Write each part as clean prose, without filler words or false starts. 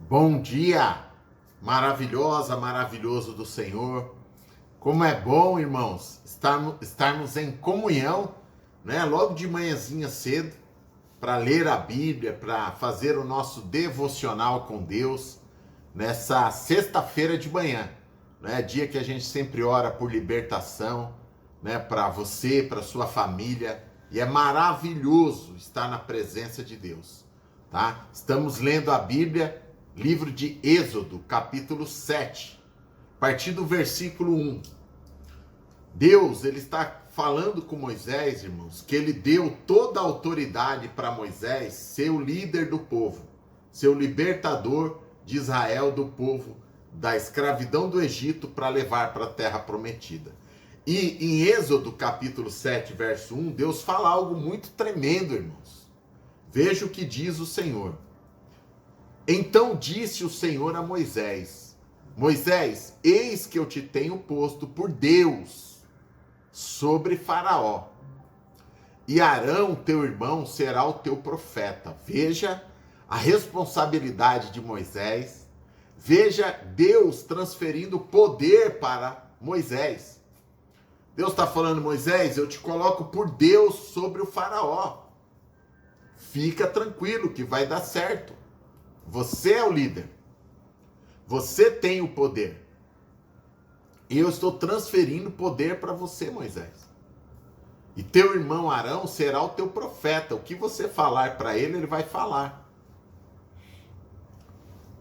Bom dia, maravilhosa, maravilhoso do Senhor. Como é bom, irmãos, estarmos em comunhão, né? Logo de manhãzinha cedo, para ler a Bíblia, para fazer o nosso devocional com Deus, nessa sexta-feira de manhã, né? Dia que a gente sempre ora por libertação, né? Para você, para sua família, e é maravilhoso estar na presença de Deus, tá? Estamos lendo a Bíblia. Livro de Êxodo, capítulo 7, a partir do versículo 1. Deus, ele está falando com Moisés, irmãos, que ele deu toda a autoridade para Moisés ser o líder do povo, ser o libertador de Israel, do povo da escravidão do Egito, para levar para a terra prometida. E em Êxodo, capítulo 7, verso 1, Deus fala algo muito tremendo, irmãos. Veja o que diz o Senhor. Então disse o Senhor a Moisés: Moisés, eis que eu te tenho posto por Deus sobre Faraó, e Arão, teu irmão, será o teu profeta. Veja a responsabilidade de Moisés. Veja Deus transferindo poder para Moisés. Deus está falando: Moisés, eu te coloco por Deus sobre o Faraó. Fica tranquilo que vai dar certo. Você é o líder. Você tem o poder. E eu estou transferindo poder para você, Moisés. E teu irmão Arão será o teu profeta. O que você falar para ele, ele vai falar.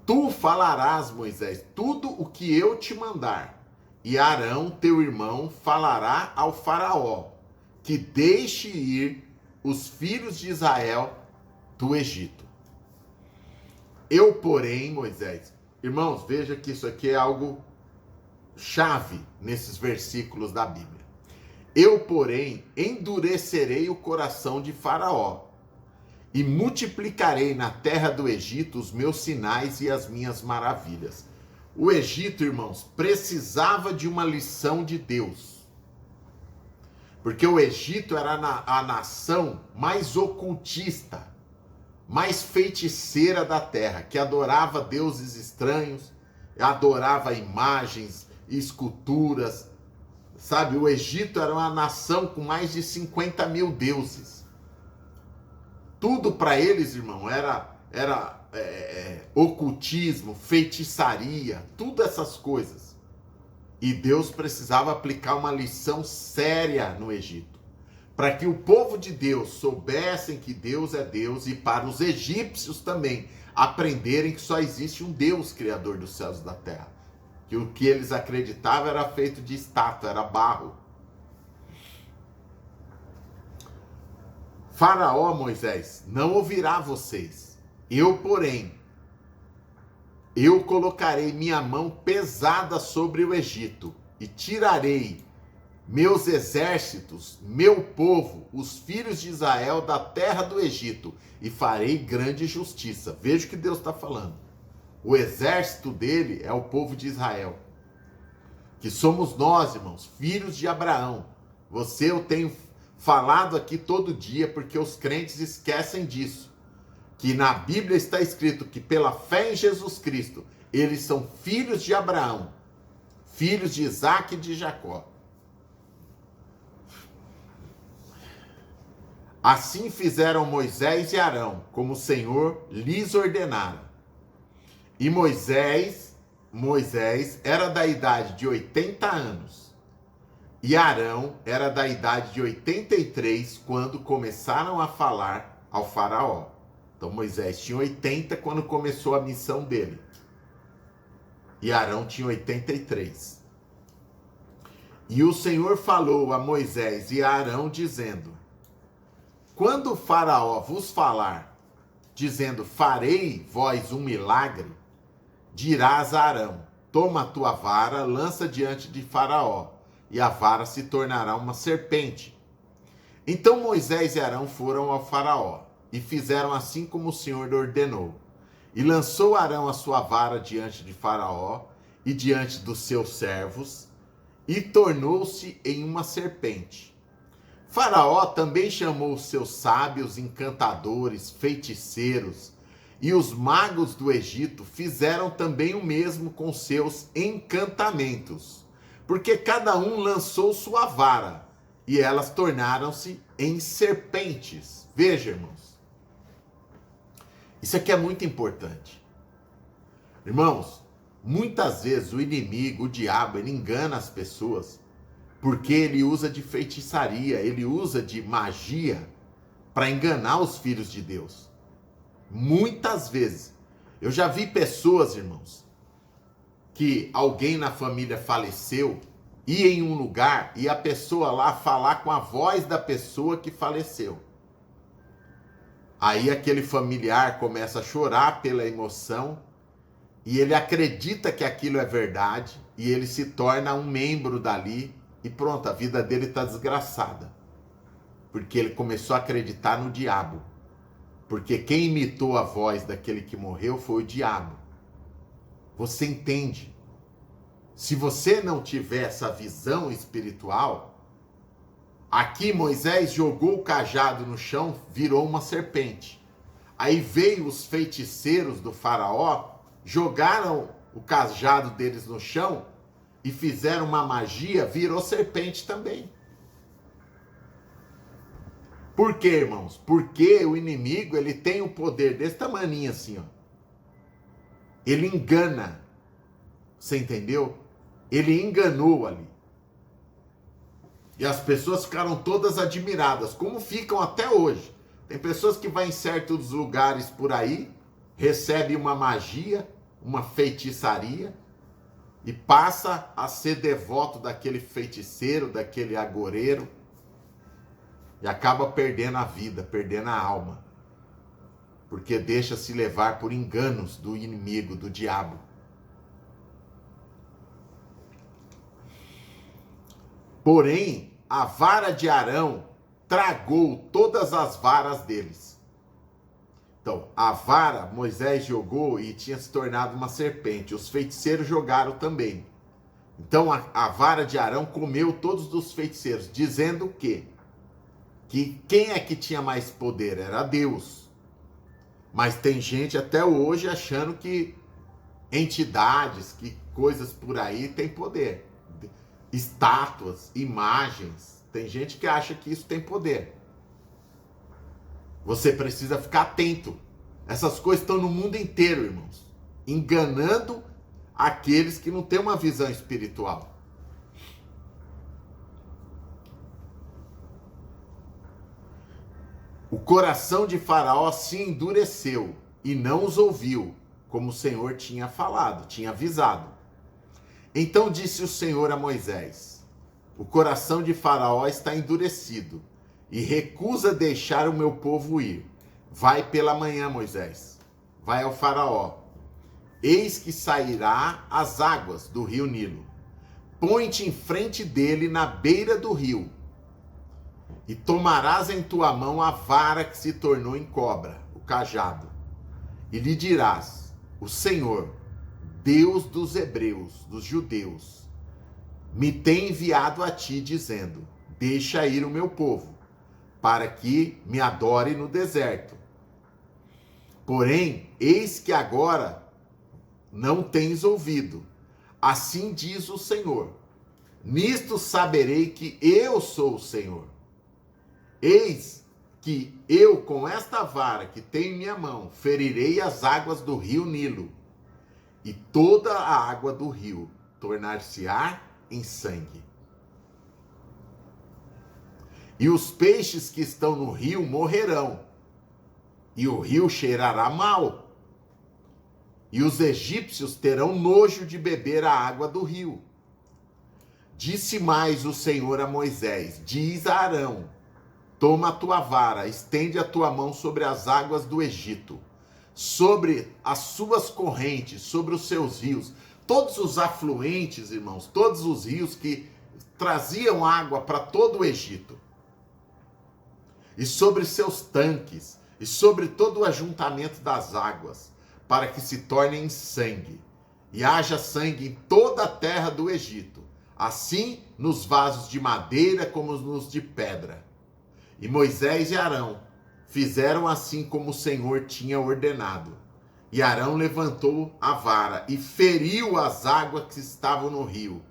Tu falarás, Moisés, tudo o que eu te mandar. E Arão, teu irmão, falará ao Faraó, que deixe ir os filhos de Israel do Egito. Eu, porém, Moisés, irmãos, veja que isso aqui é algo chave nesses versículos da Bíblia. Eu, porém, endurecerei o coração de Faraó e multiplicarei na terra do Egito os meus sinais e as minhas maravilhas. O Egito, irmãos, precisava de uma lição de Deus. Porque o Egito era a nação mais ocultista, mais feiticeira da terra, que adorava deuses estranhos, adorava imagens, esculturas, sabe? O Egito era uma nação com mais de 50 mil deuses. Tudo para eles, irmão, era ocultismo, feitiçaria, tudo essas coisas. E Deus precisava aplicar uma lição séria no Egito, para que o povo de Deus soubessem que Deus é Deus, e para os egípcios também aprenderem que só existe um Deus criador dos céus e da terra. Que o que eles acreditavam era feito de estátua, era barro. Faraó, Moisés, não ouvirá vocês. Eu, porém, eu colocarei minha mão pesada sobre o Egito e tirarei meus exércitos, meu povo, os filhos de Israel da terra do Egito, e farei grande justiça. Veja o que Deus está falando. O exército dele é o povo de Israel, que somos nós, irmãos, filhos de Abraão. Eu tenho falado aqui todo dia, porque os crentes esquecem disso, que na Bíblia está escrito que pela fé em Jesus Cristo, eles são filhos de Abraão, filhos de Isaac e de Jacó. Assim fizeram Moisés e Arão, como o Senhor lhes ordenara. E Moisés era da idade de 80 anos. E Arão era da idade de 83 quando começaram a falar ao Faraó. Então Moisés tinha 80 quando começou a missão dele. E Arão tinha 83. E o Senhor falou a Moisés e a Arão, dizendo: quando o Faraó vos falar, dizendo, farei vós um milagre, dirás a Arão, toma a tua vara, lança diante de Faraó, e a vara se tornará uma serpente. Então Moisés e Arão foram ao Faraó, e fizeram assim como o Senhor ordenou. E lançou Arão a sua vara diante de Faraó, e diante dos seus servos, e tornou-se em uma serpente. Faraó também chamou os seus sábios, encantadores, feiticeiros, E os magos do Egito fizeram também o mesmo com seus encantamentos, porque cada um lançou sua vara, e elas tornaram-se em serpentes. Veja, irmãos, isso aqui é muito importante. Irmãos, muitas vezes o inimigo, o diabo, ele engana as pessoas, porque ele usa de feitiçaria, ele usa de magia para enganar os filhos de Deus. Muitas vezes. Eu já vi pessoas, irmãos, que alguém na família faleceu, ia em um lugar e a pessoa lá falar com a voz da pessoa que faleceu. Aí aquele familiar começa a chorar pela emoção e ele acredita que aquilo é verdade e ele se torna um membro dali e pronto, a vida dele está desgraçada. Porque ele começou a acreditar no diabo. Porque quem imitou a voz daquele que morreu foi o diabo. Você entende? Se você não tiver essa visão espiritual, aqui Moisés jogou o cajado no chão, virou uma serpente. Aí veio os feiticeiros do faraó, jogaram o cajado deles no chão e fizeram uma magia, virou serpente também. Por quê, irmãos? Porque o inimigo, ele tem um poder desse tamaninho assim, ó. Ele engana. Você entendeu? Ele enganou ali. E as pessoas ficaram todas admiradas, como ficam até hoje. Tem pessoas que vão em certos lugares por aí, recebem uma magia, uma feitiçaria, e passa a ser devoto daquele feiticeiro, daquele agoreiro, e acaba perdendo a vida, perdendo a alma. Porque deixa se levar por enganos do inimigo, do diabo. Porém, a vara de Arão tragou todas as varas deles. Então, a vara Moisés jogou e tinha se tornado uma serpente. Os feiticeiros jogaram também. Então, a vara de Arão comeu todos os feiticeiros, dizendo o quê? Que quem é que tinha mais poder? Era Deus. Mas tem gente até hoje achando que entidades, que coisas por aí têm poder. Estátuas, imagens. Tem gente que acha que isso tem poder. Você precisa ficar atento. Essas coisas estão no mundo inteiro, irmãos. Enganando aqueles que não têm uma visão espiritual. O coração de Faraó se endureceu e não os ouviu, como o Senhor tinha falado, tinha avisado. Então disse o Senhor a Moisés: o coração de Faraó está endurecido e recusa deixar o meu povo ir. Vai pela manhã, Moisés. Vai ao Faraó. Eis que sairá as águas do rio Nilo. Põe-te em frente dele na beira do rio. E tomarás em tua mão a vara que se tornou em cobra, o cajado. E lhe dirás: o Senhor, Deus dos hebreus, dos judeus, me tem enviado a ti, dizendo: deixa ir o meu povo, para que me adore no deserto. Porém, eis que agora não tens ouvido. Assim diz o Senhor: nisto saberei que eu sou o Senhor. Eis que eu, com esta vara que tenho em minha mão, ferirei as águas do rio Nilo, e toda a água do rio tornar-se-á em sangue. E os peixes que estão no rio morrerão, e o rio cheirará mal, e os egípcios terão nojo de beber a água do rio. Disse mais o Senhor a Moisés: diz a Arão: toma a tua vara, estende a tua mão sobre as águas do Egito, sobre as suas correntes, sobre os seus rios, todos os afluentes, irmãos, todos os rios que traziam água para todo o Egito, e sobre seus tanques, e sobre todo o ajuntamento das águas, para que se tornem sangue, e haja sangue em toda a terra do Egito, assim nos vasos de madeira como nos de pedra. E Moisés e Arão fizeram assim como o Senhor tinha ordenado. E Arão levantou a vara e feriu as águas que estavam no rio,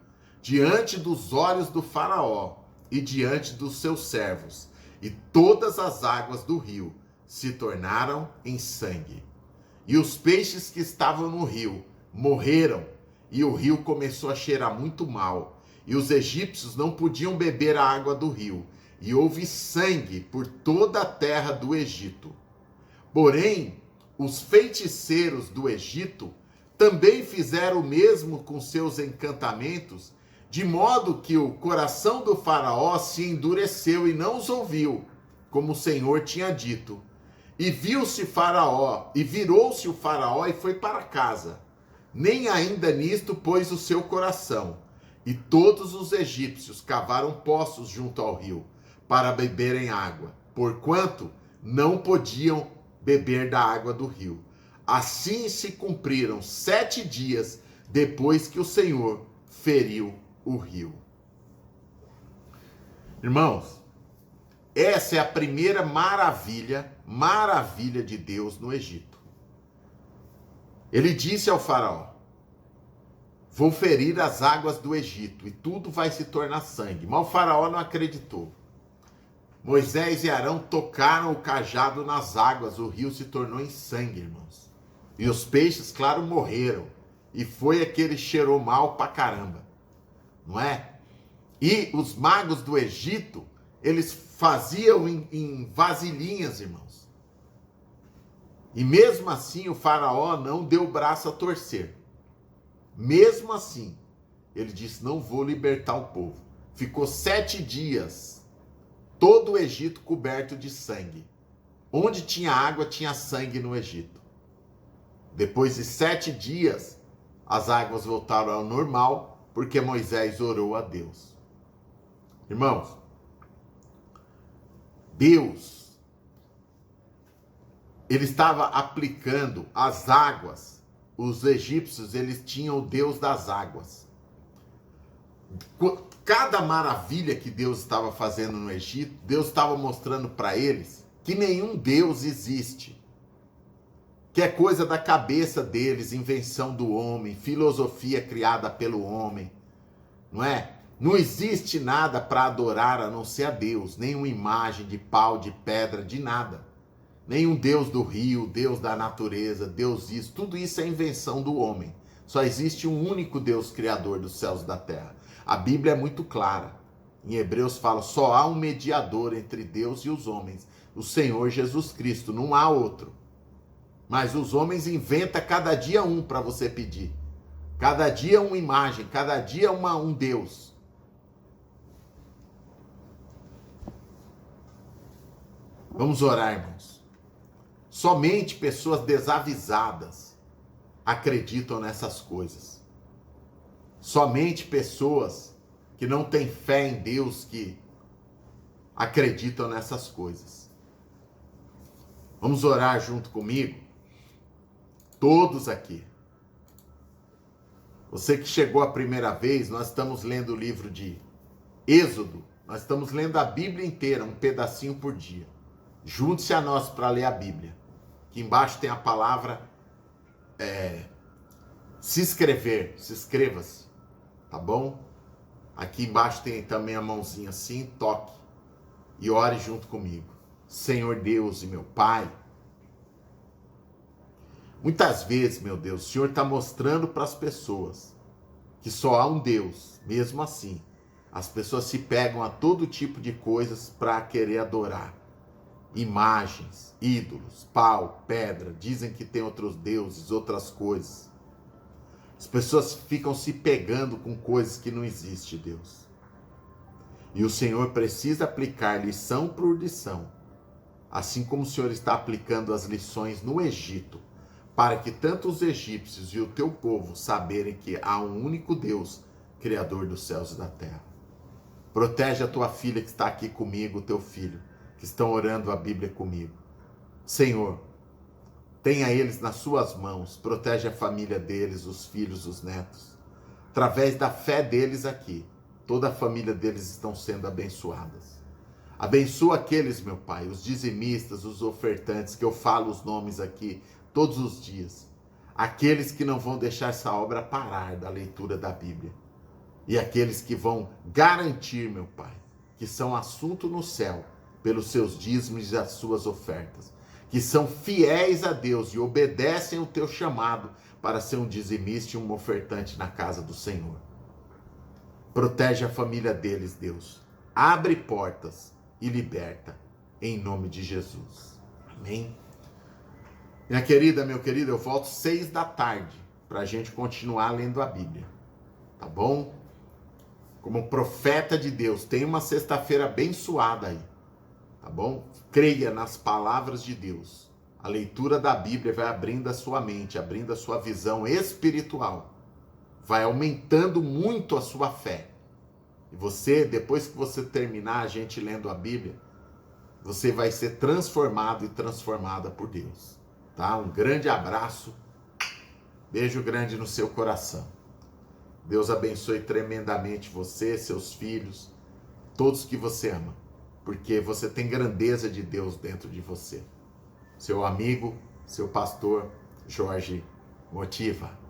diante dos olhos do faraó e diante dos seus servos. E todas as águas do rio se tornaram em sangue. E os peixes que estavam no rio morreram, e o rio começou a cheirar muito mal. E os egípcios não podiam beber a água do rio, e houve sangue por toda a terra do Egito. Porém, os feiticeiros do Egito também fizeram o mesmo com seus encantamentos, de modo que o coração do faraó se endureceu e não os ouviu, como o Senhor tinha dito. E viu-se Faraó, e virou-se o Faraó e foi para casa. Nem ainda nisto pôs o seu coração. E todos os egípcios cavaram poços junto ao rio, para beberem água, porquanto não podiam beber da água do rio. Assim se cumpriram 7 dias depois que o Senhor feriu o rio. Irmãos, essa é a primeira maravilha de Deus no Egito. Ele disse ao faraó: vou ferir as águas do Egito e tudo vai se tornar sangue. Mas o faraó não acreditou. Moisés e Arão tocaram o cajado nas águas, o rio se tornou em sangue, irmãos. E os peixes, claro, morreram. E foi aquele cheirou mal pra caramba, não é? E os magos do Egito, eles faziam em vasilhinhas, irmãos. E mesmo assim o faraó não deu o braço a torcer. Mesmo assim, ele disse: não vou libertar o povo. Ficou 7 dias, todo o Egito coberto de sangue. Onde tinha água, tinha sangue no Egito. Depois de 7 dias, as águas voltaram ao normal, porque Moisés orou a Deus. Irmãos, Deus, ele estava aplicando as águas. Os egípcios, eles tinham o Deus das águas. Cada maravilha que Deus estava fazendo no Egito, Deus estava mostrando para eles que nenhum Deus existe. Que é coisa da cabeça deles, invenção do homem, filosofia criada pelo homem, não é? Não existe nada para adorar a não ser a Deus, nenhuma imagem de pau, de pedra, de nada. Nenhum Deus do rio, Deus da natureza, Deus isso, tudo isso é invenção do homem. Só existe um único Deus criador dos céus e da terra. A Bíblia é muito clara. Em Hebreus fala: só há um mediador entre Deus e os homens, o Senhor Jesus Cristo, não há outro. Mas os homens inventam cada dia um para você pedir. Cada dia uma imagem, cada dia um Deus. Vamos orar, irmãos. Somente pessoas desavisadas acreditam nessas coisas. Somente pessoas que não têm fé em Deus que acreditam nessas coisas. Vamos orar junto comigo? Todos aqui. Você que chegou a primeira vez, nós estamos lendo o livro de Êxodo. Nós estamos lendo a Bíblia inteira, um pedacinho por dia. Junte-se a nós para ler a Bíblia. Aqui embaixo tem a palavra se inscrever. Se inscreva-se, tá bom? Aqui embaixo tem também a mãozinha assim, toque. E ore junto comigo. Senhor Deus e meu Pai, muitas vezes, meu Deus, o Senhor está mostrando para as pessoas que só há um Deus. Mesmo assim, as pessoas se pegam a todo tipo de coisas para querer adorar. Imagens, ídolos, pau, pedra, dizem que tem outros deuses, outras coisas. As pessoas ficam se pegando com coisas que não existem, Deus. E o Senhor precisa aplicar lição por lição, assim como o Senhor está aplicando as lições no Egito, para que tanto os egípcios e o teu povo saberem que há um único Deus, Criador dos céus e da terra. Protege a tua filha que está aqui comigo, o teu filho, que estão orando a Bíblia comigo. Senhor, tenha eles nas suas mãos, protege a família deles, os filhos, os netos. Através da fé deles aqui, toda a família deles estão sendo abençoadas. Abençoa aqueles, meu Pai, os dizimistas, os ofertantes, que eu falo os nomes aqui todos os dias. aqueles que não vão deixar essa obra parar da leitura da Bíblia, e aqueles que vão garantir, meu Pai, que são assunto no céu pelos seus dízimos e as suas ofertas, que são fiéis a Deus e obedecem o teu chamado para ser um dizimista e um ofertante na casa do Senhor. Protege a família deles, Deus. Abre portas e liberta, em nome de Jesus. Amém. Minha querida, meu querido, eu volto 6 da tarde para a gente continuar lendo a Bíblia, tá bom? Como profeta de Deus, tem uma sexta-feira abençoada aí, tá bom? Creia nas palavras de Deus. A leitura da Bíblia vai abrindo a sua mente, abrindo a sua visão espiritual, vai aumentando muito a sua fé. E você, depois que você terminar a gente lendo a Bíblia, você vai ser transformado e transformada por Deus, tá? Um grande abraço, beijo grande no seu coração. Deus abençoe tremendamente você, seus filhos, todos que você ama, porque você tem grandeza de Deus dentro de você. Seu amigo, seu pastor, Jorge Motiva.